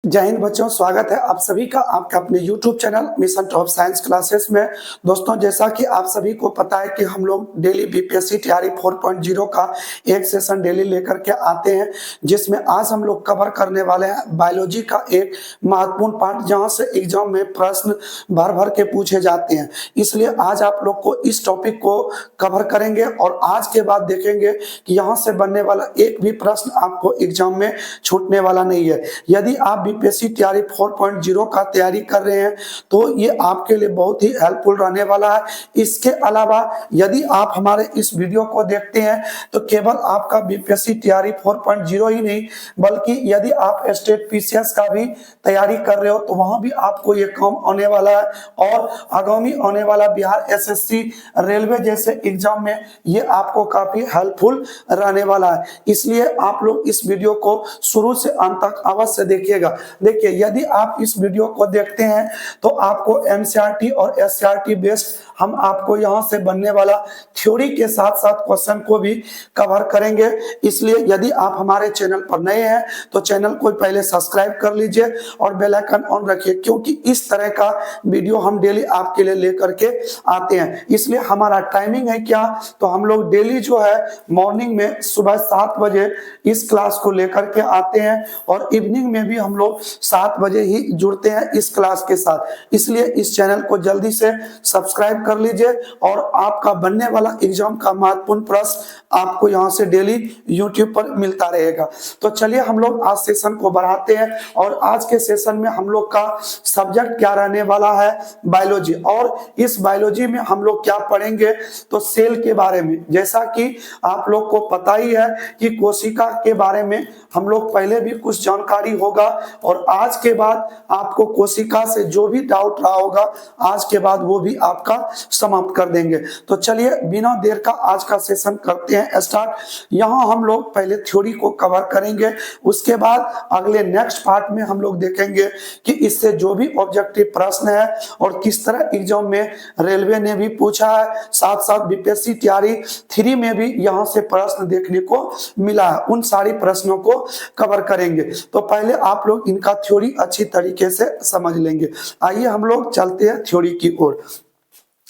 जय हिंद बच्चों, स्वागत है आप सभी का आपके अपने YouTube channel mission top science classes में। दोस्तों, जैसा कि आप सभी को पता है कि हम लोग डेली बीपीएससी तैयारी 4.0 का एक सेशन डेली लेकर के आते हैं, जिसमें आज हम लोग कवर करने वाले हैं बायोलॉजी का एक महत्वपूर्ण पार्ट, जहां से एग्जाम में प्रश्न भर भर के पूछे जाते हैं। इसलिए आज आप लोग को इस टॉपिक को कवर करेंगे और आज के बाद देखेंगे कि यहाँ से बनने वाला एक भी प्रश्न आपको एग्जाम में छूटने वाला नहीं है। यदि आप बीपीएससी तैयारी 4.0 का तैयारी कर रहे हैं तो ये आपके लिए बहुत ही हेल्पफुल रहने वाला है। इसके अलावा यदि आप हमारे इस वीडियो को देखते हैं तो केवल आपका बीपीएससी तैयारी 4.0 ही नहीं, बल्कि यदि आप स्टेट पीसीएस का भी तैयारी कर रहे हो तो वहां भी आपको ये काम आने वाला है और आगामी आने वाला बिहार एसएससी, रेलवे जैसे एग्जाम में ये आपको काफी हेल्पफुल रहने वाला है। इसलिए आप लोग इस वीडियो को शुरू से अंत तक अवश्य देखिएगा। देखिए, यदि आप इस वीडियो को देखते हैं तो आपको एनसीईआरटी और एससीईआरटी बेस्ड हम आपको यहां से बनने वाला थ्योरी के साथ साथ क्वेश्चन को भी कवर करेंगे। इसलिए यदि आप हमारे चैनल पर नए हैं तो चैनल को पहले सब्सक्राइब कर लीजिए और बेल आइकन ऑन रखिए, क्योंकि इस तरह का वीडियो हम डेली आपके लिए लेकर के आते हैं। इसलिए हमारा टाइमिंग है क्या, तो हम लोग डेली जो है मॉर्निंग में सुबह 7 बजे इस क्लास को लेकर के आते हैं और इवनिंग में भी हम लोग 7 बजे ही जुड़ते हैं इस क्लास के साथ। इसलिए इस चैनल को जल्दी से सब्सक्राइब कर लीजिए और आपका बनने वाला एग्जाम का महत्वपूर्ण प्रश्न आपको यहां से डेली यूट्यूब पर मिलता रहेगा। तो चलिए हम लोग आज सेशन को बढ़ाते हैं और आज के सेशन में हम लोग का सब्जेक्ट क्या रहने वाला है, बायोलॉजी। और इस बायोलॉजी में हम लोग क्या पढ़ेंगे, तो सेल के बारे में। जैसा कि आप लोग को पता ही है कि कोशिका के बारे में हम लोग पहले भी कुछ जानकारी होगा और आज के बाद आपको कोशिका से जो भी डाउट रहा होगा आज के बाद वो भी आपका समाप्त कर देंगे। तो चलिए बिना देर का आज का सेशन करते हैं स्टार्ट। यहाँ हम लोग पहले थ्योरी को कवर करेंगे, उसके बाद अगले नेक्स्ट पार्ट में हम लोग देखेंगे कि इससे जो भी ऑब्जेक्टिव प्रश्न है और किस तरह एग्जाम में रेलवे ने भी पूछा है, साथ साथ बीपीएससी तैयारी 3 में भी यहाँ से प्रश्न देखने को मिला है, उन सारी प्रश्नों को कवर करेंगे। तो पहले आप लोग इनका थ्योरी अच्छी तरीके से समझ लेंगे। आइए हम लोग चलते हैं थ्योरी की ओर।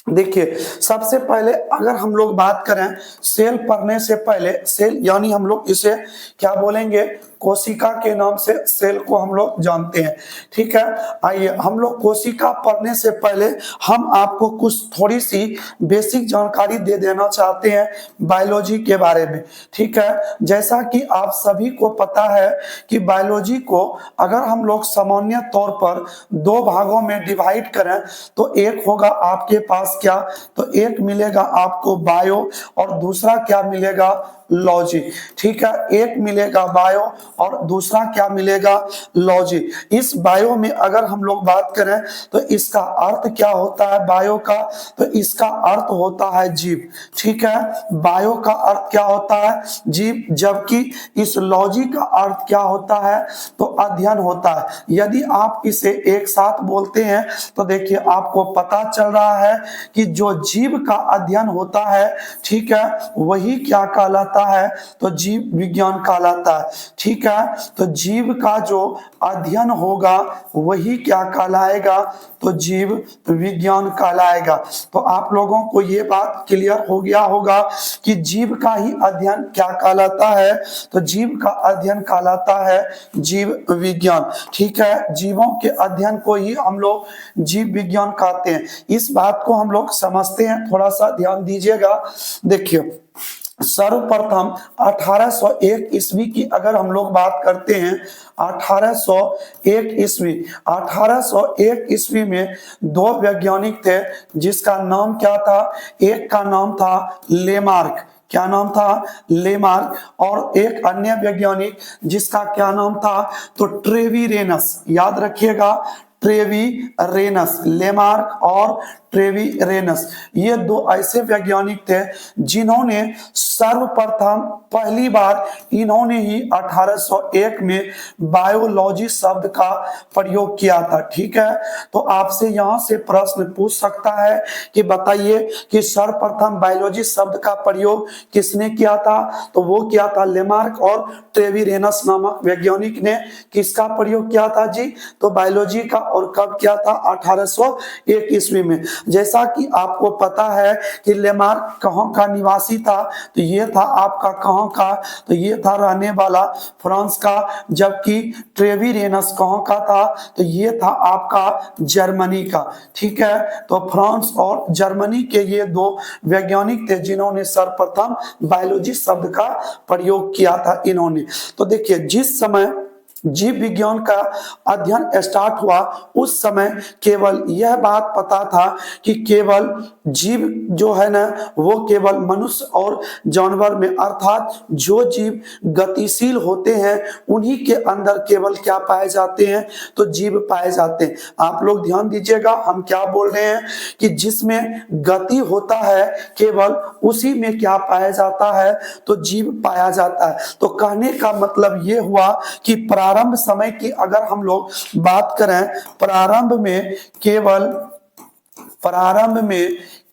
देखिए, सबसे पहले अगर हम लोग बात करें सेल पढ़ने से पहले, सेल यानी हम लोग इसे क्या बोलेंगे, कोशिका के नाम से सेल को हम लोग जानते हैं। ठीक है, आइए हम लोग कोशिका पढ़ने से पहले हम आपको कुछ थोड़ी सी बेसिक जानकारी दे देना चाहते हैं बायोलॉजी के बारे में। ठीक है, जैसा कि आप सभी को पता है कि बायोलॉजी को अगर हम लोग सामान्य तौर पर 2 भागों में डिवाइड करें तो एक होगा आपके पास क्या, तो एक मिलेगा आपको बायो और दूसरा क्या मिलेगा, लॉजी। ठीक है, एक मिलेगा बायो और दूसरा क्या मिलेगा, लॉजी। इस बायो में अगर हम लोग बात करें तो इसका अर्थ क्या होता है बायो का, तो इसका अर्थ होता है जीव। ठीक है, बायो का अर्थ क्या होता है, जीव, जबकि इस लॉजी का अर्थ क्या होता है, तो अध्ययन होता है। यदि आप इसे एक साथ बोलते हैं तो देखिए आपको पता चल रहा है कि जो जीव का अध्ययन होता है, ठीक है, वही क्या कहलाता है, तो जीव विज्ञान कहलाता है। ठीक है, तो जीव का जो अध्ययन होगा वही क्या कहलाएगा, तो जीव विज्ञान कहलाएगा। तो आप लोगों को ये बात क्लियर हो गया होगा कि जीव का ही अध्ययन क्या कहलाता है, तो जीव का अध्ययन कहलाता है जीव विज्ञान। ठीक है, जीवों के अध्ययन को ही हम लोग जीव विज्ञान कहते हैं। इस बात को हम लोग समझते हैं, थोड़ा सा ध्यान दीजिएगा। देखिए, सर्वप्रथम 1801 ईस्वी की अगर हम लोग बात करते हैं, 1801 ईस्वी में 2 वैज्ञानिक थे जिसका नाम क्या था, एक का नाम था लेमार्क। क्या नाम था, लेमार्क। और एक अन्य वैज्ञानिक जिसका क्या नाम था, तो ट्रेवीरेनस। याद रखिएगा, ट्रेवीरेनस, लेमार्क और ट्रेविरेनस, ये दो ऐसे वैज्ञानिक थे जिन्होंने सर्वप्रथम पहली बार इन्होंने ही 1801 में बायोलॉजी शब्द का प्रयोग किया था। ठीक है, तो आपसे यहां से प्रश्न पूछ सकता है कि बताइए कि सर्वप्रथम बायोलॉजी शब्द का प्रयोग किसने किया था? तो वो किया था लेमार्क और ट्रेविरेनस नामक वैज्ञानिक ने किसका प्रयोग किया था जी? तो बायोलॉजी का। और कब किया था? 1801 ईस्वी में। जैसा कि आपको पता है कि लेमार्क कहाँ का निवासी था, तो ये था आपका कहाँ का? तो ये था रहने वाला फ्रांस का। जबकि ट्रेविरेनस कहाँ का था? तो ये था आपका जर्मनी का। ठीक है, तो फ्रांस और जर्मनी के ये दो वैज्ञानिक थे जिन्होंने सर्वप्रथम बायोलॉजी शब्द का प्रयोग किया था इन्होंने। तो देखिए, जिस समय जीव विज्ञान का अध्ययन स्टार्ट हुआ उस समय केवल यह बात पता था कि केवल जीव जो है ना वो केवल मनुष्य और जानवर में, अर्थात जो जीव गतिशील होते हैं उन्हीं के अंदर केवल क्या पाए जाते हैं? तो जीव पाए जाते हैं। आप लोग ध्यान दीजिएगा, हम क्या बोल रहे हैं कि जिसमें गति होता है केवल उसी में क्या पाया जाता है? तो जीव पाया जाता है। तो कहने का मतलब ये हुआ कि प्रारंभ समय की अगर हम लोग बात करें, प्रारंभ में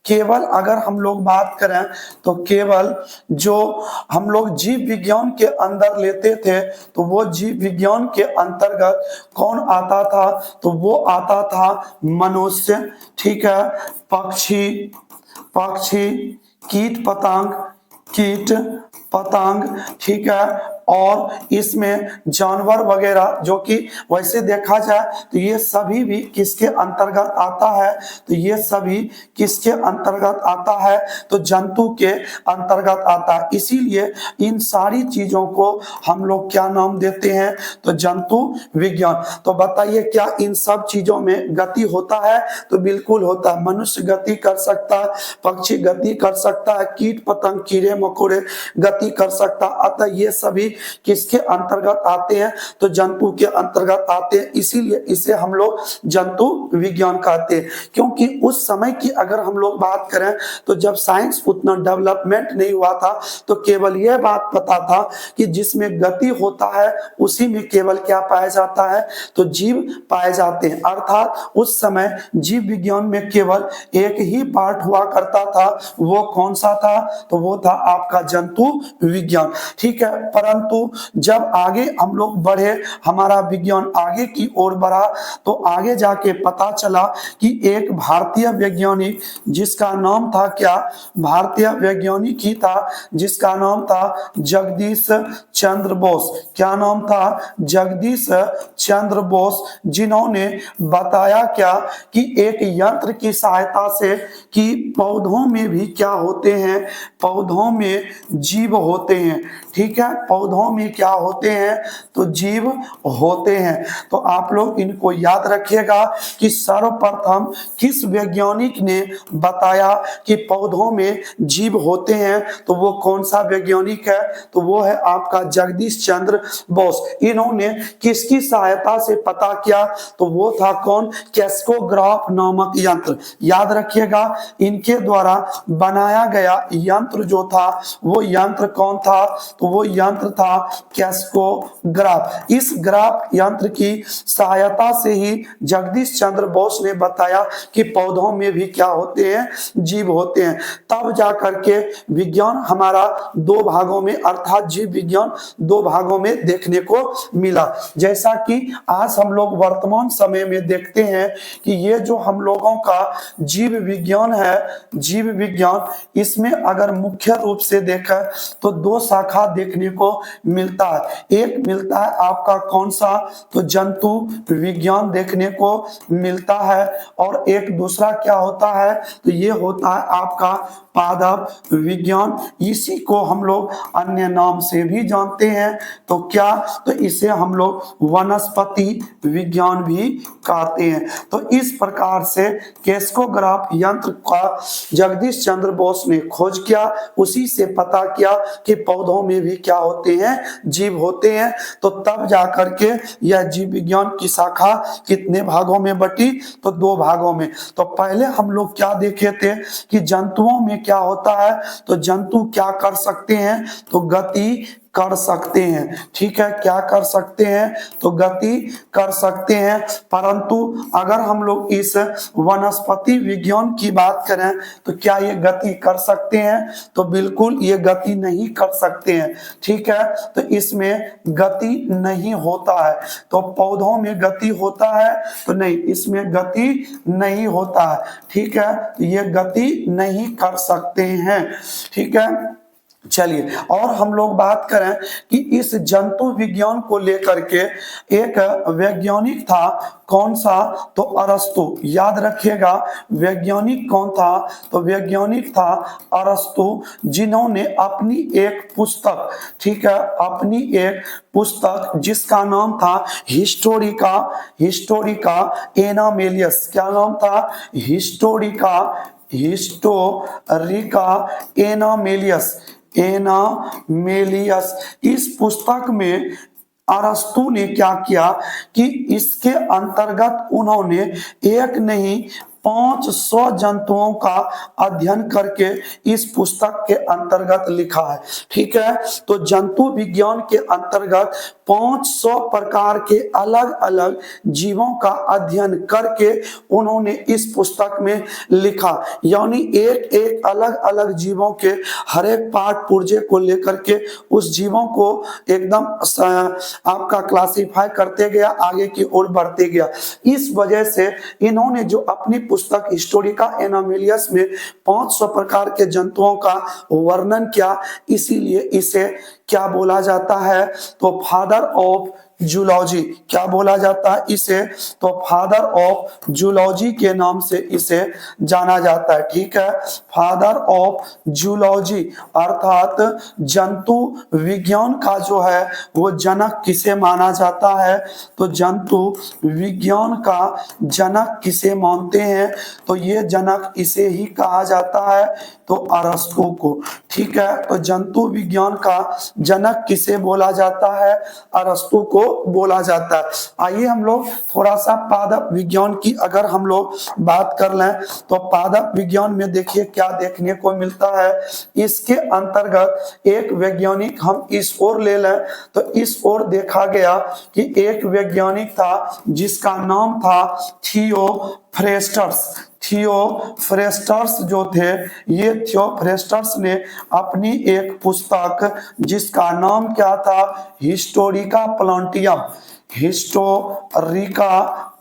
केवल अगर हम लोग बात करें तो केवल जो हम लोग जीव विज्ञान के अंदर लेते थे तो वो जीव विज्ञान के अंतर्गत कौन आता था? तो वो आता था मनुष्य, ठीक है, पक्षी, कीट पतंग, ठीक है, और इसमें जानवर वगैरह, जो कि वैसे देखा जाए तो ये सभी भी किसके अंतर्गत आता है? तो ये सभी किसके अंतर्गत आता है? तो जंतु के अंतर्गत आता है। इसीलिए इन सारी चीजों को हम लोग क्या नाम देते हैं? तो जंतु विज्ञान। तो बताइए, क्या इन सब चीजों में गति होता है? तो बिल्कुल होता है। मनुष्य गति कर सकता है, पक्षी गति कर सकता है, कीट पतंग कीड़े मकोड़े गति कर सकता है। अतः ये सभी किसके अंतर्गत आते हैं? तो जंतु के अंतर्गत आते हैं। इसीलिए इसे हम लोग जंतु विज्ञान कहते हैं। क्योंकि उस समय की अगर हम लोग बात करें तो जब साइंस उतना डेवलपमेंट नहीं हुआ था तो केवल यह बात पता था कि जिसमें गति होता है उसी में केवल क्या पाया जाता है? तो जीव पाए जाते हैं। अर्थात उस समय जीव विज्ञान में केवल एक ही पार्ट हुआ करता था। वो कौन सा था? तो वो था आपका जंतु विज्ञान। ठीक है, परंतु जब आगे हम लोग बढ़े, हमारा विज्ञान आगे की ओर बढ़ा, तो आगे जाके पता चला कि एक भारतीय वैज्ञानिक जिसका नाम था क्या? भारतीय वैज्ञानिक ही था जिसका नाम था जगदीश चंद्र बोस। क्या नाम था? जगदीश चंद्र बोस, जिन्होंने बताया क्या कि एक यंत्र की सहायता से कि पौधों में भी क्या होते हैं? पौधों में जीव होते हैं। ठीक है, पौधों में क्या होते हैं? तो जीव होते हैं। तो आप लोग इनको याद रखिएगा कि सर्वप्रथम किस वैज्ञानिक ने बताया कि पौधों में जीव होते हैं? तो वो कौन सा वैज्ञानिक है? तो वो है आपका जगदीश चंद्र बोस। इन्होंने किसकी सहायता से पता किया? तो वो था कौन? कैस्कोग्राफ नामक यंत्र। याद रखिएगा, इनके द्वारा बनाया गया यंत्र जो था वो यंत्र कौन था? तो वो यंत्र था कैस्कोग्राफ। इस ग्राफ यंत्र की सहायता से ही जगदीश चंद्र बोस ने बताया कि पौधों में भी क्या होते हैं? जीव होते हैं। तब जाकर के विज्ञान हमारा दो भागों में, अर्थात जीव विज्ञान दो भागों में देखने को मिला। जैसा कि आज हम लोग वर्तमान समय में देखते हैं कि ये जो हम लोगों का जीव विज्ञान है, जीव विज्ञान, इसमें अगर मुख्य रूप से देखा तो दो शाखा देखने को मिलता है। एक मिलता है आपका कौन सा? तो जंतु विज्ञान देखने को मिलता है, और एक दूसरा क्या होता है? तो ये होता है आपका पादप विज्ञान। इसी को हम लोग अन्य नाम से भी जानते हैं। तो क्या? तो इसे हम लोग वनस्पति विज्ञान भी कहते हैं। तो इस प्रकार से कैस्कोग्राफ यंत्र का जगदीश चंद्र बोस ने खोज किया, उसी से पता किया कि पौधों में भी क्या होते हैं? हैं, जीव होते हैं। तो तब जाकर के यह जीव विज्ञान की शाखा कितने भागों में बटी, तो 2 भागों में। तो पहले हम लोग क्या देखे थे कि जंतुओं में क्या होता है, तो जंतु क्या कर सकते हैं, तो गति कर सकते हैं। ठीक है, क्या कर सकते हैं, तो गति कर सकते हैं। परंतु अगर हम लोग इस वनस्पति विज्ञान की बात करें तो क्या ये गति कर सकते हैं, तो बिल्कुल ये गति नहीं कर सकते हैं। ठीक है, तो इसमें गति नहीं होता है। तो पौधों में गति होता है, तो नहीं, इसमें गति नहीं होता है। ठीक है, ये गति नहीं कर सकते हैं। ठीक है, चलिए, और हम लोग बात करें कि इस जंतु विज्ञान को लेकर के एक वैज्ञानिक था, कौन सा, तो अरस्तु। याद रखिएगा, वैज्ञानिक कौन था, तो वैज्ञानिक था अरस्तु, जिन्होंने अपनी एक पुस्तक, ठीक है, अपनी एक पुस्तक जिसका नाम था हिस्टोरिका, हिस्टोरिका एनामेलियस। क्या नाम था, हिस्टोरिका, हिस्टोरिका एनामेलियस, एनामेलियस। इस पुस्तक में अरस्तु ने क्या किया कि इसके अंतर्गत उन्होंने एक नहीं 500 जंतुओं का अध्ययन करके इस पुस्तक के अंतर्गत लिखा है। ठीक है, तो जंतु विज्ञान के अंतर्गत 500 प्रकार के अलग अलग जीवों का अध्ययन करके उन्होंने इस पुस्तक में लिखा। यानी एक एक अलग अलग जीवों के हर एक पार्ट पुर्जे को लेकर के उस जीवों को एकदम आपका क्लासिफाई करते गया, आगे की ओर बढ़ते गया। इस वजह से इन्होंने जो अपनी पुस्तक हिस्टोरिका एनामेलियस में 500 प्रकार के जंतुओं का वर्णन किया, इसीलिए इसे क्या बोला जाता है, तो फादर ऑफ जूलॉजी। क्या बोला जाता है इसे, तो फादर ऑफ जूलॉजी के नाम से इसे जाना जाता है। ठीक है, फादर ऑफ जूलॉजी, अर्थात जंतु विज्ञान का जो है वो जनक किसे माना जाता है, तो जंतु विज्ञान का जनक किसे मानते हैं, तो ये जनक इसे ही कहा जाता है, तो अरस्तु को। ठीक है, तो जंतु विज्ञान का जनक किसे बोला जाता है, अरस्तु को बोला जाता है। आइए हम लोग थोड़ा सा पादप विज्ञान की अगर हम लोग बात कर लें, तो पादप विज्ञान में देखिए क्या देखने को मिलता है। इसके अंतर्गत एक वैज्ञानिक हम इस ओर ले लें तो इस ओर देखा गया कि एक वैज्ञानिक था जिसका नाम था थियोफ्रेस्टस। थियोफ्रेस्टस जो थे, ये थियोफ्रेस्टस ने अपनी एक पुस्तक जिसका नाम क्या था, हिस्टोरिका प्लांटियम, हिस्टोरिका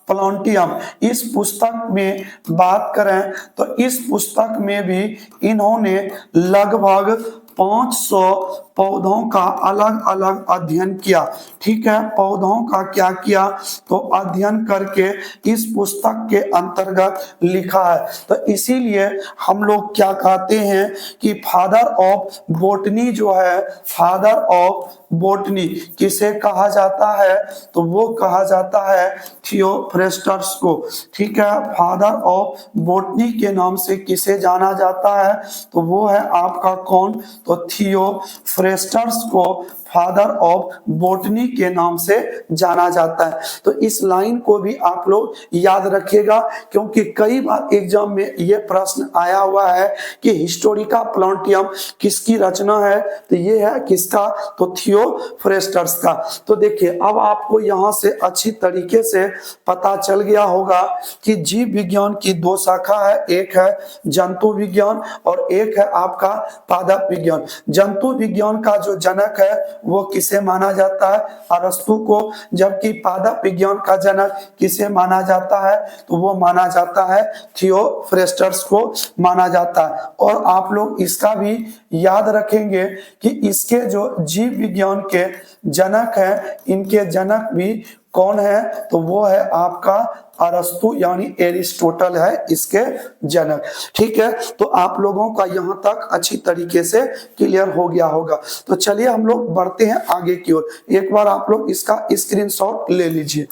प्लांटियम। इस पुस्तक में बात करें तो इस पुस्तक में भी इन्होंने लगभग 500 पौधों का अलग अलग अध्ययन किया। ठीक है, पौधों का क्या किया, तो अध्ययन करके इस पुस्तक के अंतर्गत लिखा है। तो इसीलिए हम लोग क्या कहते हैं कि फादर ऑफ बोटनी जो है, फादर ऑफ बोटनी किसे कहा जाता है, तो वो कहा जाता है थियोफ्रेस्टस को। ठीक है, फादर ऑफ बोटनी के नाम से किसे जाना जाता है, तो वो है आपका कौन, तो थियोफ्रेस्टस को फादर ऑफ बोटनी के नाम से जाना जाता है। तो इस लाइन को भी आप लोग याद रखिएगा, क्योंकि कई बार एग्जाम में यह प्रश्न आया हुआ है कि हिस्टोरिका प्लांटियम किसकी रचना है, तो ये है किसका, तो थियोफ्रेस्टस का। तो देखिए, अब आपको यहां से अच्छी तरीके से पता चल गया होगा कि जीव विज्ञान की 2 शाखा है, एक है जंतु विज्ञान और एक है आपका पादप विज्ञान। जंतु विज्ञान का जो जनक है वो किसे माना जाता है, अरस्तु को, जबकि पादप विज्ञान का जनक किसे माना जाता है, तो वो माना जाता है थियोफ्रेस्टस को माना जाता है। और आप लोग इसका भी याद रखेंगे कि इसके जो जीव विज्ञान के जनक हैं, इनके जनक भी कौन है, तो वो है आपका अरस्तु, यानी एरिस्टोटल है इसके जनक। ठीक है, तो आप लोगों का यहां तक अच्छी तरीके से क्लियर हो गया होगा। तो चलिए हम लोग बढ़ते हैं आगे की ओर। एक बार आप लोग इसका स्क्रीनशॉट ले लीजिए।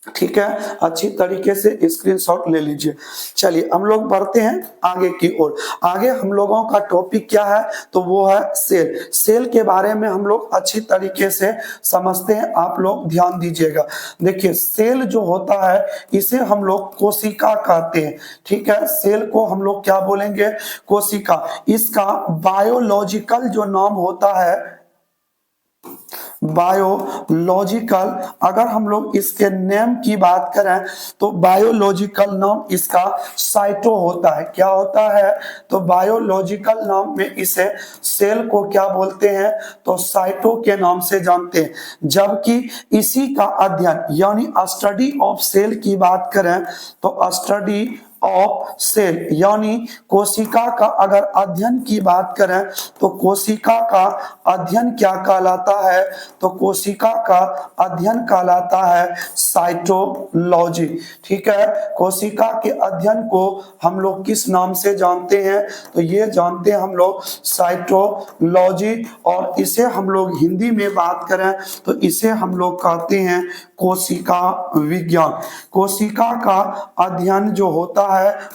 ठीक है, अच्छी तरीके से स्क्रीनशॉट ले लीजिए। चलिए हम लोग बढ़ते हैं आगे की ओर। आगे हम लोगों का टॉपिक क्या है, तो वो है सेल। सेल के बारे में हम लोग अच्छी तरीके से समझते हैं, आप लोग ध्यान दीजिएगा। देखिए सेल जो होता है इसे हम लोग कोशिका कहते हैं। ठीक है, सेल को हम लोग क्या बोलेंगे, कोशिका। इसका बायोलॉजिकल जो नाम होता है, बायोलॉजिकल, अगर हम लोग इसके नेम की बात करें तो बायोलॉजिकल नाम इसका साइटो होता है। क्या होता है, तो बायोलॉजिकल नाम में इसे सेल को क्या बोलते हैं, तो साइटो के नाम से जानते हैं। जबकि इसी का अध्ययन यानी स्टडी ऑफ सेल की बात करें तो स्टडी ऑफ सेल यानी कोशिका का अगर अध्ययन की बात करें तो कोशिका का अध्ययन क्या कहलाता है, तो कोशिका का अध्ययन कहलाता है साइटोलॉजी। ठीक है, कोशिका के अध्ययन को हम लोग किस नाम से जानते हैं, तो ये जानते हैं हम लोग साइटोलॉजी। और इसे हम लोग हिंदी में बात करें तो इसे हम लोग कहते हैं कोशिका विज्ञान। कोशिका का अध्ययन जो होता है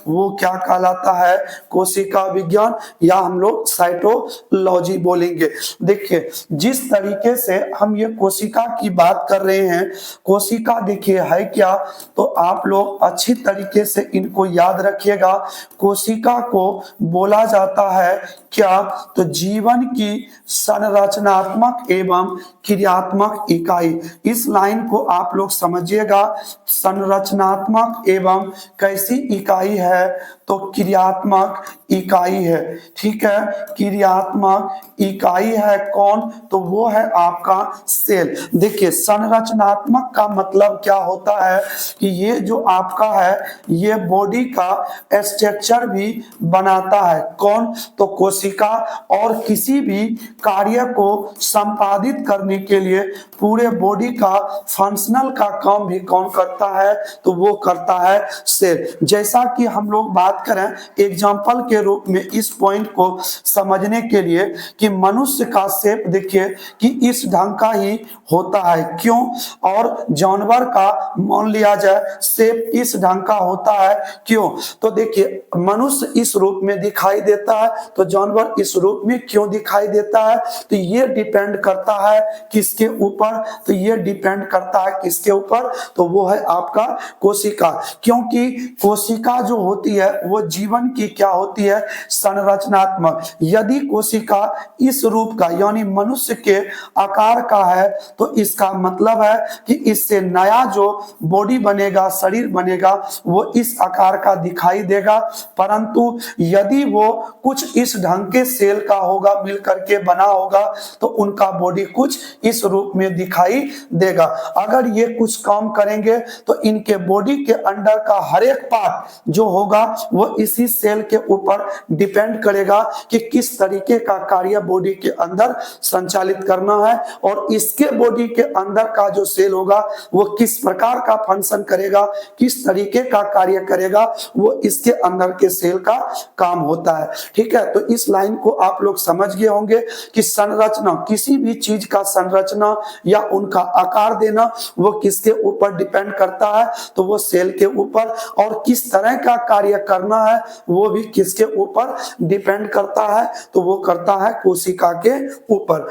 वो क्या कहलाता है, कोशिका विज्ञान, या हम लोग साइटोलॉजी बोलेंगे। देखिए जिस तरीके से हम ये कोशिका की बात कर रहे हैं, कोशिका देखिए है क्या, तो आप लोग अच्छी तरीके से इनको याद रखिएगा। कोशिका को बोला जाता है क्या, तो जीवन की संरचनात्मक एवं क्रियात्मक इकाई। इस लाइन को आप लोग समझिएगा, संरचनात्मक एवं कैसी इकाई है, तो क्रियात्मक इकाई है। ठीक है, क्रियात्मक इकाई है कौन, तो वो है आपका सेल। देखिए संरचनात्मक का मतलब क्या होता है कि ये जो आपका है ये बॉडी का स्ट्रक्चर भी बनाता है। कौन, तो कोशिका। और किसी भी कार्य को संपादित करने के लिए पूरे बॉडी का फंक्शनल का काम भी कौन करता है, तो वो करता है सेल। जैसा कि हम लोग बात करें एग्जाम्पल के रूप में इस पॉइंट को समझने के लिए कि मनुष्य का शेप देखिए कि इस ढंग का ही होता है। क्यों, और जानवर का मान लिया जाए शेप इस ढंग का होता है, क्यों, तो देखिए मनुष्य इस रूप में दिखाई देता है तो जानवर इस रूप में क्यों दिखाई देता है, तो ये डिपेंड करता है किसके ऊपर, तो ये डिपेंड करता है किसके ऊपर, तो वो है आपका कोशिका। क्योंकि कोशिका जो होती है वो जीवन की क्या होती है, संरचनात्मक। यदि कोशिका इस रूप का यानी मनुष्य के आकार का है तो इसका मतलब है कि इससे नया जो बॉडी बनेगा, शरीर बनेगा, वो इस आकार का दिखाई देगा। परंतु यदि वो कुछ इस ढंग के सेल का होगा, मिलकर के बना होगा, तो उनका बॉडी कुछ इस रूप में दिखाई देगा। अगर ये कुछ काम करेंगे तो इनके बॉडी के अंदर का हर एक पार्ट जो होगा वो इसी सेल के ऊपर डिपेंड करेगा कि किस तरीके का कार्य बॉडी के अंदर संचालित करना है, और इसके बॉडी के अंदर का जो सेल होगा वो किस प्रकार का फंक्शन करेगा, किस तरीके का कार्य करेगा, वो इसके अंदर के सेल का काम होता है। ठीक है, तो इस लाइन को आप लोग समझ गए होंगे कि संरचना, किसी भी चीज का संरचना या उनका आकार देना वो किसके ऊपर डिपेंड करता है, तो वो सेल के ऊपर। और किस तरह का कार्य करना है वो भी किसके ऊपर डिपेंड करता है, तो वो करता है कोशिका के ऊपर।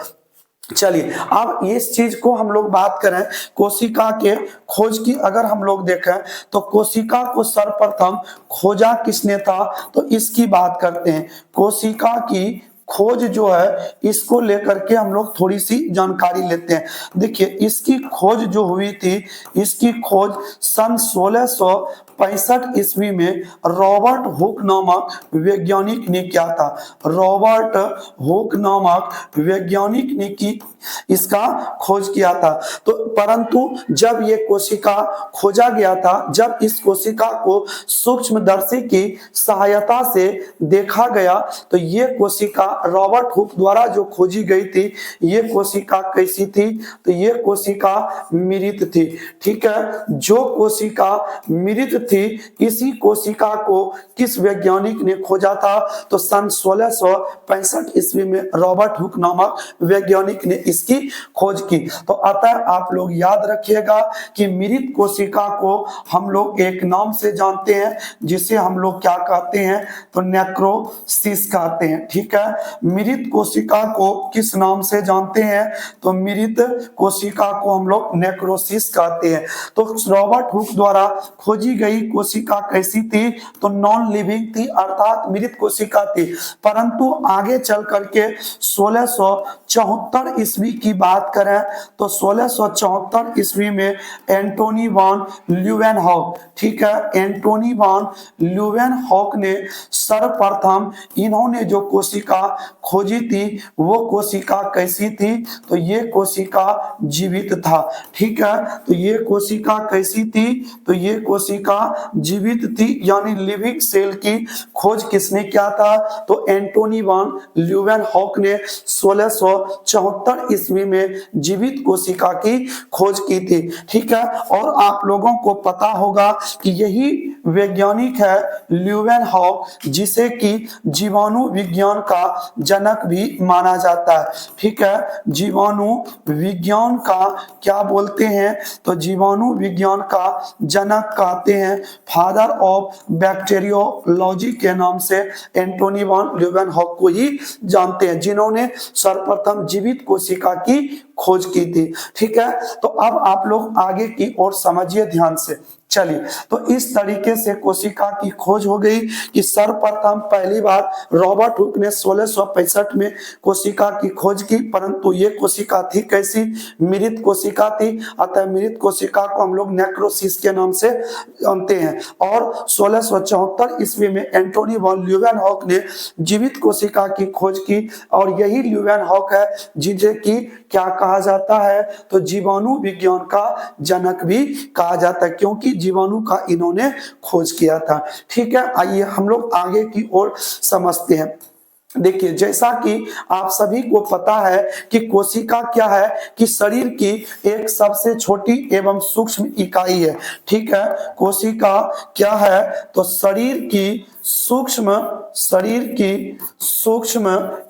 चलिए अब इस चीज को हम लोग बात करें कोशिका के खोज की, अगर हम लोग देखें तो कोशिका को सर्वप्रथम खोजा किसने था, तो इसकी बात करते हैं। कोशिका की खोज जो है इसको लेकर के हम लोग थोड़ी सी जानकारी लेते हैं। देखिए इसकी खोज जो हुई थी, इसकी खोज सन 1665 ईस्वी में रॉबर्ट हुक नामक वैज्ञानिक ने किया था। रॉबर्ट हुक नामक वैज्ञानिक ने की इसका खोज किया था। तो परंतु जब ये कोशिका खोजा गया था, जब इस कोशिका को सूक्ष्मदर्शी की सहायता से देखा गया, तो ये कोशिका रॉबर्ट हुक द्वारा जो खोजी गई थी, ये कोशिका कैसी थी? तो ये कोशिका मृत थी। ठीक है, जो कोशिका मृत थी, इसी कोशिका को किस वैज्ञानिक ने खोजा था? तो सन 1665 ईस्वी में रॉबर्ट हुक नामक वैज्ञानिक ने इसकी खोज की। तो अतः आप लोग याद रखिएगा कि मृत कोशिका को हम लोग एक नाम से जानते हैं, जिसे हम लोग क्या कहते हैं? तो नेक्रोसिस कहते हैं। ठीक है, मृत कोशिका को किस नाम से जानते हैं? तो मृत कोशिका को हम लोग नेक्रोसिस कहते हैं। तो रॉबर्ट हुक द्वारा खोजी गई कोशिका कैसी थी? तो नॉन लिविंग थी, अर्थात मृत कोशिका थी। परंतु आगे चल करके 1674 ईस्वी की बात करें तो 1674 ईस्वी में एंटोनी वॉन ल्यूवेनहॉक, ठीक है, एंटोनी वॉन ल्यूवेनहॉक ने सर्वप्रथम इन्होंने जो कोशिका खोजी थी, वो कोशिका कैसी थी? तो ये कोशिका जीवित था। ठीक है, तो ये कोशिका कैसी थी? तो ये कोशिका जीवित थी, यानी लिविंग सेल की खोज किसने किया था? तो एंटोनी वॉन ल्यूवेनहॉक ने 1674 ईस्वी में जीवित कोशिका की खोज की थी। ठीक है, और आप लोगों को पता होगा कि यही वैज्ञानिक है ल्यूवेनहॉक, जिसे कि जीवाणु विज्ञान का जनक भी माना जाता है। ठीक है, जीवाणु विज्ञान का क्या बोलते हैं? तो जीवाणु विज्ञान का जनक कहते हैं, फादर ऑफ बैक्टीरियोलॉजी के नाम से एंटोनी वॉन ल्यूवेनहॉक को ही जानते हैं, जिन्होंने सर्वप्रथम जीवित कोशिका की खोज की थी। ठीक है, तो अब आप लोग आगे की ओर समझिए ध्यान से। चलिए, तो इस तरीके से कोशिका की खोज हो गई कि सर्वप्रथम पहली बार रॉबर्ट हुक ने 1665 में कोशिका की खोज की, परंतु ये कोशिका थी कैसी? मृत कोशिका थी। अतः मृत कोशिका को हम लोग नेक्रोसिस के नाम से जानते हैं। और 1674 ईस्वी में एंटोनी वॉन ल्यूवेनहॉक ने जीवित कोशिका की खोज की, और यही ल्यूवेनहॉक है जिसे कि क्या कहा जाता है? तो जीवाणु विज्ञान का जनक भी कहा जाता है, क्योंकि जीवाणु का इन्होंने खोज किया था। ठीक है, आइए हम लोग आगे की ओर समझते हैं। देखिए, जैसा कि आप सभी को पता है कि कोशिका क्या है? कि शरीर की एक सबसे छोटी एवं सूक्ष्म इकाई है। ठीक है, कोशिका क्या है? तो शरीर की सूक्ष्म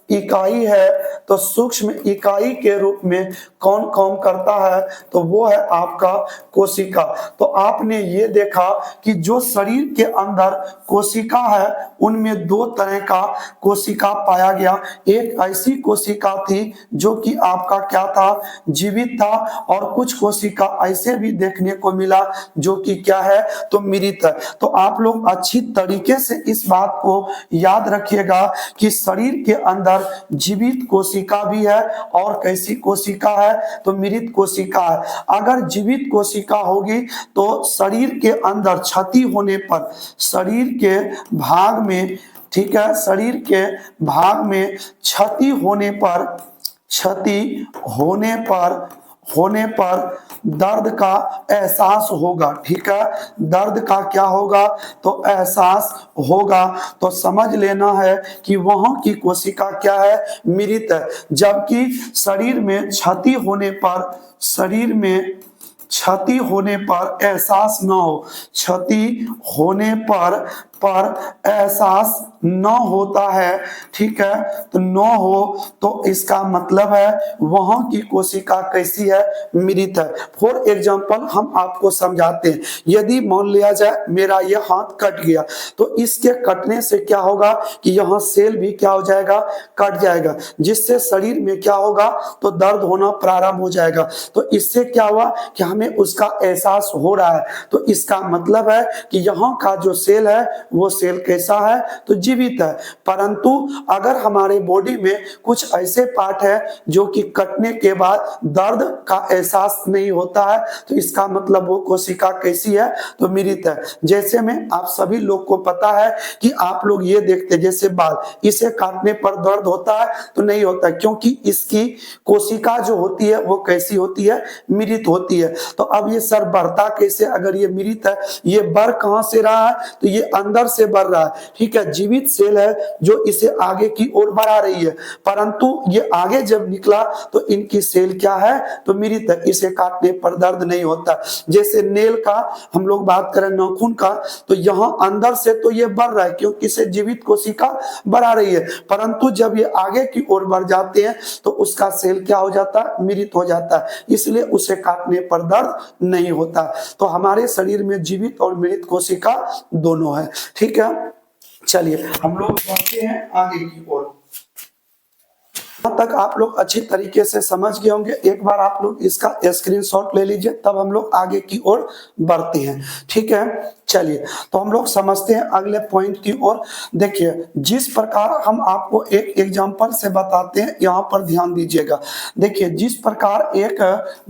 इकाई है। तो सूक्ष्म इकाई के रूप में कौन काम करता है? तो वो है आपका कोशिका। तो आपने ये देखा कि जो शरीर के अंदर कोशिका है, उनमें दो तरह का कोशिका पाया गया। एक ऐसी कोशिका थी जो कि आपका क्या था? जीवित था, और कुछ कोशिका ऐसे भी देखने को मिला जो कि क्या है? तो मृत है। तो आप लोग अच्छी तरीके से इस बात को याद रखिएगा कि शरीर के अंदर जीवित कोशिका भी है, और कैसी कोशिका है? तो मृत कोशिका है। अगर जीवित कोशिका होगी तो शरीर के अंदर क्षति होने पर, शरीर के भाग में, ठीक है, शरीर के भाग में क्षति होने पर दर्द का एहसास होगा। ठीक है, दर्द का क्या होगा? तो एहसास होगा। तो समझ लेना है कि वहां की कोशिका क्या है? मृत है। जबकि शरीर में क्षति होने पर एहसास न हो, क्षति होने पर एहसास न होता है। ठीक है, तो न हो तो इसका मतलब है वहां की कोशिका कैसी है? मृत है। फॉर एग्जांपल हम आपको समझाते हैं। यदि मान लिया जाए मेरा यह हाथ कट गया, तो इसके कटने से क्या होगा कि यहाँ सेल भी क्या हो जाएगा? कट जाएगा, जिससे शरीर में क्या होगा? तो दर्द होना प्रारंभ हो जाएगा। तो इससे क्या हुआ कि हमें उसका एहसास हो रहा है। तो इसका मतलब है कि यहाँ का जो सेल है, वो सेल कैसा है? तो जीवित है। परंतु अगर हमारे बॉडी में कुछ ऐसे पार्ट है जो कि कटने के बाद दर्द का एहसास नहीं होता है, तो इसका मतलब वो कोशिका कैसी है? तो मृत है। जैसे में आप सभी लोग को पता है कि आप लोग ये देखते हैं, जैसे बाल, इसे काटने पर दर्द होता है? तो नहीं होता, क्योंकि इसकी कोशिका जो होती है वो कैसी होती है? मृत होती है। तो अब ये सर बढ़ता कैसे? अगर ये मृत है, ये बढ़ कहां से रहा है? तो ये अंदर अंदर से बढ़ रहा है, ठीक है, जीवित सेल है जो इसे आगे की ओर बढ़ा रही है, परंतु ये आगे जब निकला तो इनकी सेल क्या है, तो मृत है, इसे काटने पर दर्द नहीं होता। जैसे नेल का हम लोग बात करें, नाखून का, तो यहां अंदर से तो ये बढ़ रहा है क्योंकि इसे जीवित कोशिका बढ़ा रही है, परंतु जब ये आगे की ओर बढ़ जाते हैं तो उसका सेल क्या हो जाता है, मृत हो जाता है, इसलिए उसे काटने पर दर्द नहीं होता। तो हमारे शरीर में जीवित और मृत कोशिका दोनों है, ठीक है। चलिए हम लोग बढ़ते हैं आगे की ओर। तक आप लोग अच्छी तरीके से समझ गए होंगे, एक बार आप लोग इसका स्क्रीनशॉट ले लीजिए, तब हम लोग आगे की ओर बढ़ते हैं, ठीक है। चलिए तो हम लोग समझते हैं अगले पॉइंट की ओर। देखिए जिस प्रकार हम आपको एक एग्जांपल से बताते हैं, यहाँ पर ध्यान दीजिएगा। देखिए जिस प्रकार एक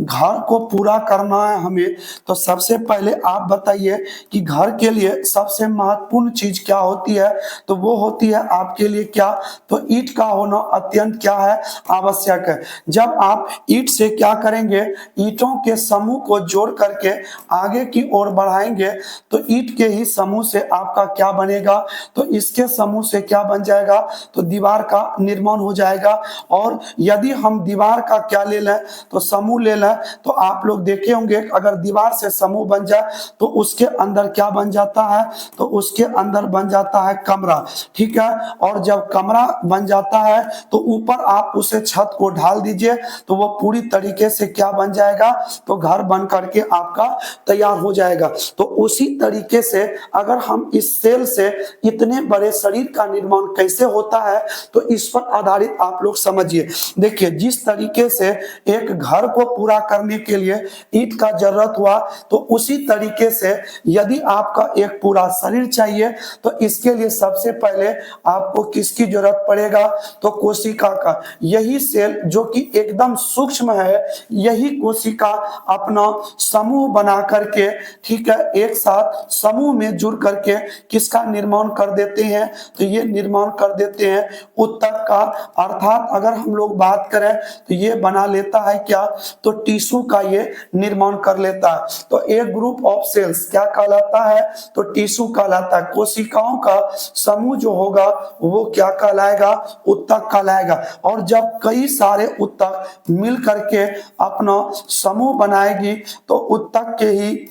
घर को पूरा करना है हमें, तो सबसे पहले आप बताइए कि घर के लिए सबसे महत्वपूर्ण चीज क्या होती है, तो वो होती है आपके लिए क्या, तो ईंट का होना अत्यंत क्या है, आवश्यक है। जब आप ईंट से क्या करेंगे, ईंटों के समूह को जोड़ करके आगे की ओर बढ़ाएंगे, तो ईंट के ही समूह से आपका क्या बनेगा, तो इसके समूह से क्या बन जाएगा, तो दीवार का निर्माण हो जाएगा। और यदि हम दीवार का क्या ले लें, तो समूह ले लें, तो आप लोग देखे होंगे अगर दीवार से समूह बन जाए तो उसके अंदर क्या बन जाता है, तो उसके अंदर बन जाता है कमरा, ठीक है। और जब कमरा बन जाता है तो ऊपर आप उसे छत को ढाल दीजिए, तो वो पूरी तरीके से क्या बन जाएगा, तो घर बन करके आपका तैयार हो जाएगा। तो उसी तरीके से अगर हम इस सेल से इतने बड़े शरीर का निर्माण कैसे होता है, तो इस पर आधारित आप लोग समझिए। देखिए जिस तरीके से एक घर को पूरा करने के लिए ईंट का जरूरत हुआ, तो उसी तरीके से यदि आपका एक पूरा शरीर चाहिए, तो इसके लिए सबसे पहले आपको किसकी जरूरत पड़ेगा, तो कोशिका का। यही सेल जो कि एकदम सूक्ष्म है, यही कोशिका अपना समूह बना करके, ठीक है, एक साथ समूह में जुड़ करके किसका निर्माण कर देते हैं, तो ये निर्माण कर देते हैं ऊतक का। अर्थात अगर हम लोग बात करें तो ये बना लेता है क्या, तो टिश्यू का ये निर्माण कर लेता है। तो एक ग्रुप ऑफ सेल्स क्या कहलाता है, तो टिश्यू कहलाता है। कोशिकाओं का समूह जो होगा वो क्या कहलाएगा, ऊतक कहलाएगा। और जब कई सारे ऊतक मिल करके अपना समूह बनाएगी, तो ऊतक के ही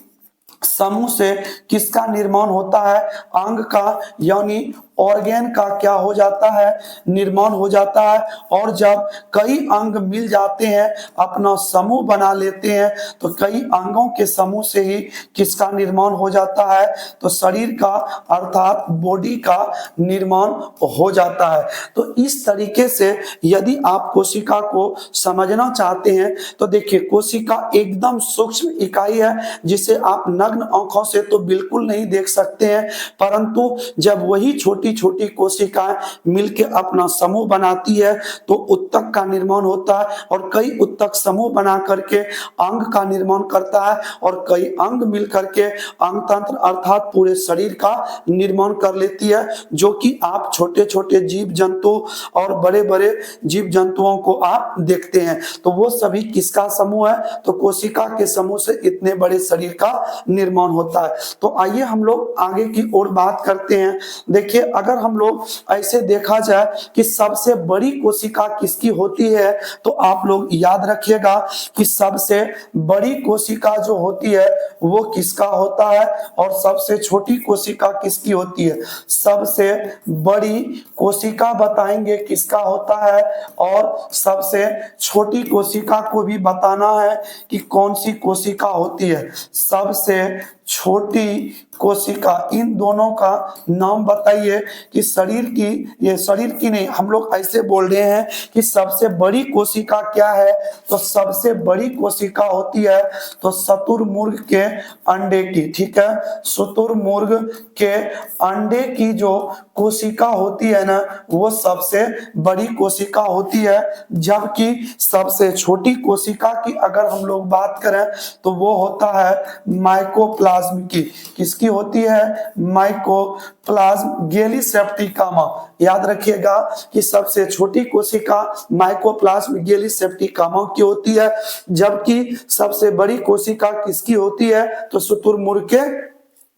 समूह से किसका निर्माण होता है, अंग का, यानी ऑर्गेन का क्या हो जाता है, निर्माण हो जाता है। और जब कई अंग मिल जाते हैं, अपना समूह बना लेते हैं, तो कई अंगों के समूह से ही किसका निर्माण हो जाता है, तो शरीर का अर्थात बॉडी का निर्माण हो जाता है। तो इस तरीके से यदि आप कोशिका को समझना चाहते हैं, तो देखिए कोशिका एकदम सूक्ष्म इकाई है, जिसे आप नग्न आंखों से तो बिल्कुल नहीं देख सकते हैं, परंतु जब वही छोटी छोटी कोशिकाएं मिलकर अपना समूह बनाती है, तो ऊतक का निर्माण होता है। और कई ऊतक समूह बना करके अंग का निर्माण करता है, और कई अंग मिल करके अंग तंत्र अर्थात पूरे शरीर का निर्माण कर लेती है, जो कि आप छोटे छोटे जीव जंतु और बड़े बड़े जीव जंतुओं को आप देखते हैं। तो वो सभी किसका समूह है, तो कोशिका के समूह से इतने बड़े शरीर का निर्माण होता है। तो आइए हम लोग आगे की ओर बात करते हैं। देखिए अगर हम लोग ऐसे देखा जाए कि सबसे बड़ी कोशिका किसकी होती है, तो आप लोग याद रखिएगा कि सबसे बड़ी कोशिका जो होती है वो किसका होता है, और सबसे छोटी कोशिका किसकी होती है। सबसे बड़ी कोशिका बताएंगे किसका होता है, और सबसे छोटी कोशिका को भी बताना है कि कौन सी कोशिका होती है। सबसे छोटी कोशिका, इन दोनों का नाम बताइए कि शरीर की, ये शरीर की नहीं, हम लोग ऐसे बोल रहे हैं कि सबसे बड़ी कोशिका क्या है, तो सबसे बड़ी कोशिका होती है तो शुतुरमुर्ग के अंडे की, ठीक है। शुतुरमुर्ग के अंडे की जो कोशिका होती है ना, वो सबसे बड़ी कोशिका होती है। जबकि सबसे छोटी कोशिका की अगर हम लोग बात करें तो वो होता है माइकोप्लाज्म की। किसकी होती है, माइकोप्लाज्म गैलीसेप्टिकामा। याद रखिएगा कि सबसे छोटी कोशिका माइकोप्लाज्म गैलीसेप्टिकामा की होती है, जबकि सबसे बड़ी कोशिका किसकी होती है, तो शुतुरमुर्ग के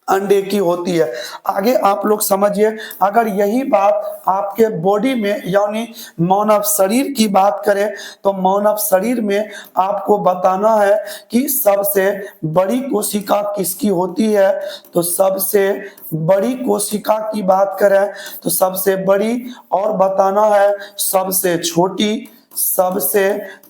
अंडे की होती है। आगे आप लोग समझिए, अगर यही बात आपके बॉडी में यानी मानव शरीर की बात करें तो मानव शरीर में आपको बताना है कि सबसे बड़ी कोशिका किसकी होती है। तो सबसे बड़ी कोशिका की बात करें तो सबसे बड़ी, और बताना है सबसे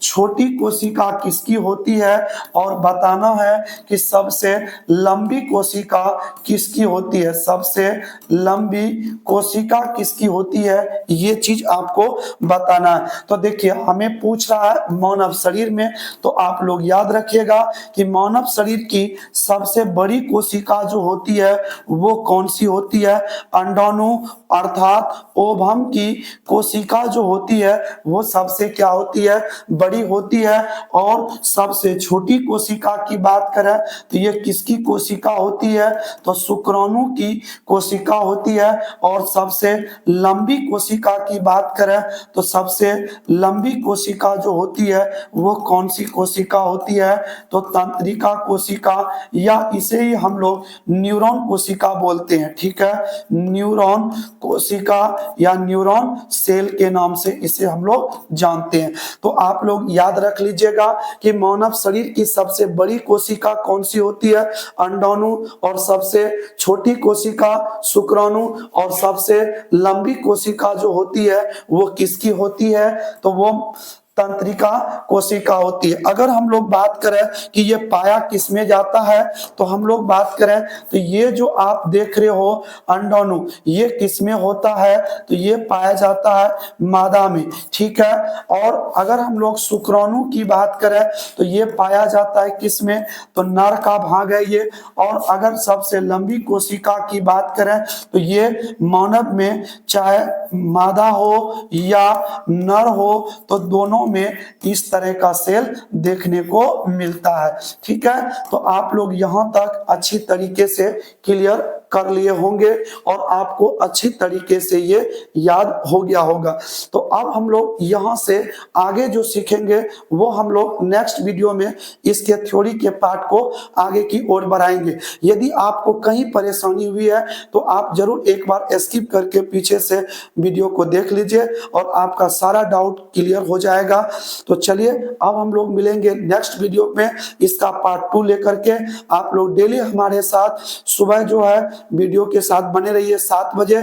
छोटी कोशिका किसकी होती है, और बताना है कि सबसे लंबी कोशिका किसकी होती है। सबसे लंबी कोशिका किसकी होती है, ये चीज आपको बताना है। तो देखिए हमें पूछ रहा है मानव शरीर में, तो आप लोग याद रखिएगा कि मानव शरीर की सबसे बड़ी कोशिका जो होती है वो कौन सी होती है, अंडाणु अर्थात ओवम की कोशिका जो होती है वो सबसे क्या होती है, बड़ी होती है। और सबसे छोटी कोशिका की बात करें तो ये किसकी कोशिका होती है, तो शुक्राणु की कोशिका होती है। और सबसे लंबी कोशिका की बात करें तो सबसे लंबी कोशिका जो होती है वो कौन सी कोशिका होती है, तो तंत्रिका कोशिका, या इसे ही हम लोग न्यूरॉन कोशिका बोलते हैं। ठीक है, न्यूरॉन कोशिका या न्यूरॉन सेल के नाम से इसे हम लोग जानते हैं। तो आप लोग याद रख लीजिएगा कि मानव शरीर की सबसे बड़ी कोशिका कौन सी होती है, अंडाणु, और सबसे छोटी कोशिका शुक्राणु, और सबसे लंबी कोशिका जो होती है वो किसकी होती है, तो वो तंत्रिका कोशिका होती है। अगर हम लोग बात करें कि ये पाया किस में जाता है, तो हम लोग बात करें तो ये जो आप देख रहे हो अंडाणु, ये किस में होता है, तो ये पाया जाता है मादा में। ठीक है, और अगर हम लोग शुक्राणु की बात करें तो ये पाया जाता है किस में, तो नर का भाग है ये। और अगर सबसे लंबी कोशिका की बात करें तो ये मानव में चाहे मादा हो या नर हो तो दोनों में इस तरह का सेल देखने को मिलता है। ठीक है, तो आप लोग यहां तक अच्छी तरीके से क्लियर कर लिए होंगे और आपको अच्छी तरीके से ये याद हो गया होगा। तो अब हम लोग यहाँ से आगे जो सीखेंगे वो हम लोग नेक्स्ट वीडियो में इसके थ्योरी के पार्ट को आगे की ओर बढ़ाएंगे। यदि आपको कहीं परेशानी हुई है तो आप जरूर एक बार स्किप करके पीछे से वीडियो को देख लीजिए और आपका सारा डाउट क्लियर हो जाएगा। तो चलिए अब हम लोग मिलेंगे नेक्स्ट वीडियो में इसका पार्ट 2 लेकर के। आप लोग डेली हमारे साथ सुबह जो है वीडियो के साथ बने रहिए 7 बजे।